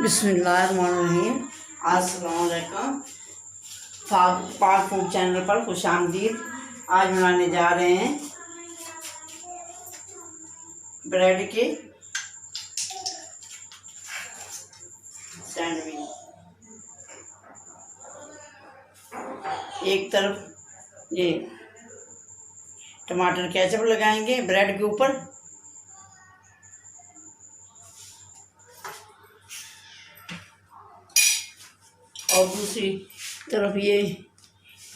बिस्मिल्लाहिर्रहमानिर्रहीम। अस्सलाम वालेकुम। पाक फूड चैनल पर खुश आमदीद। आज बनाने जा रहे हैं ब्रेड के सैंडविच। एक तरफ ये टमाटर केचप लगाएंगे ब्रेड के ऊपर, और दूसरी तरफ ये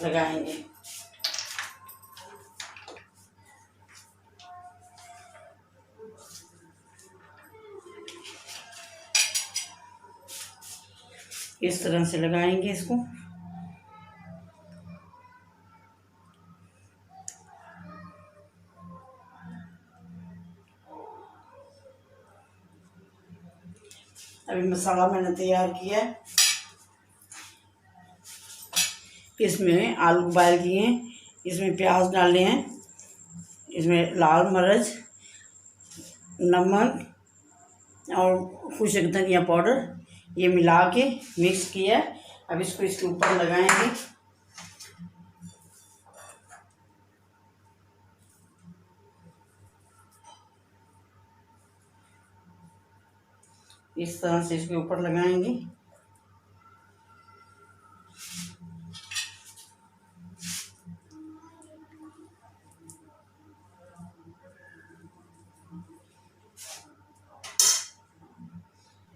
लगाएंगे। इस तरह से लगाएंगे इसको। अभी मसाला मैंने तैयार किया है। इसमें आलू बॉयल किए हैं, इसमें प्याज डाले हैं, इसमें लाल मिर्च, नमक और खुशक धनिया पाउडर ये मिला के मिक्स किया है। अब इसको इसके ऊपर लगाएंगे। इस तरह से इसके ऊपर लगाएंगे।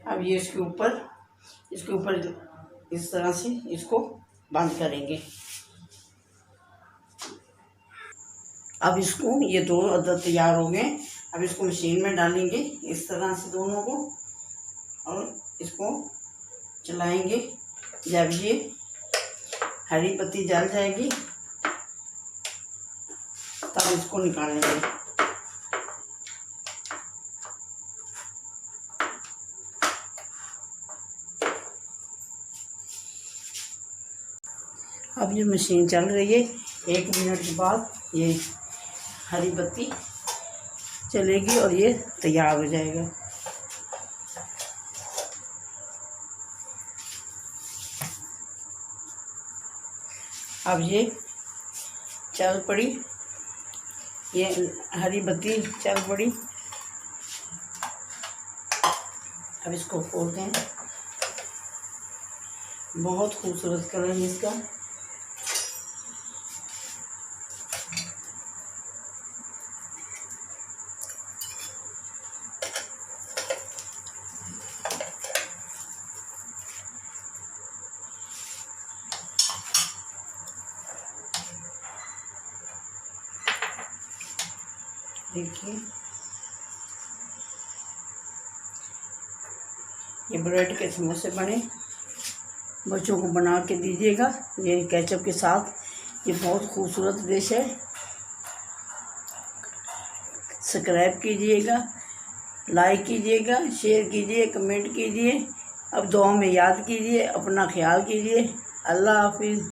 अब ये इसके ऊपर इस तरह से इसको बंद करेंगे। अब इसको ये दो अदद तैयार हो गए। अब इसको मशीन में डालेंगे इस तरह से दोनों को, और इसको चलाएंगे। जब ये हरी पत्ती जल जाएगी तब इसको निकालेंगे। अब ये मशीन चल रही है। 1 मिनट के बाद ये हरी बत्ती चलेगी और ये तैयार हो जाएगा। अब ये चल पड़ी, ये हरी बत्ती चल पड़ी। अब इसको खोलते हैं। बहुत खूबसूरत कलर है इसका। देखिए ये ब्रेड के समोसे बने। बच्चों को बना के दीजिएगा ये केचप के साथ। ये बहुत खूबसूरत डिश है। सब्सक्राइब कीजिएगा, लाइक कीजिएगा, शेयर कीजिए, कमेंट कीजिए। अब दुआ में याद कीजिए। अपना ख्याल कीजिए। अल्लाह हाफिज़।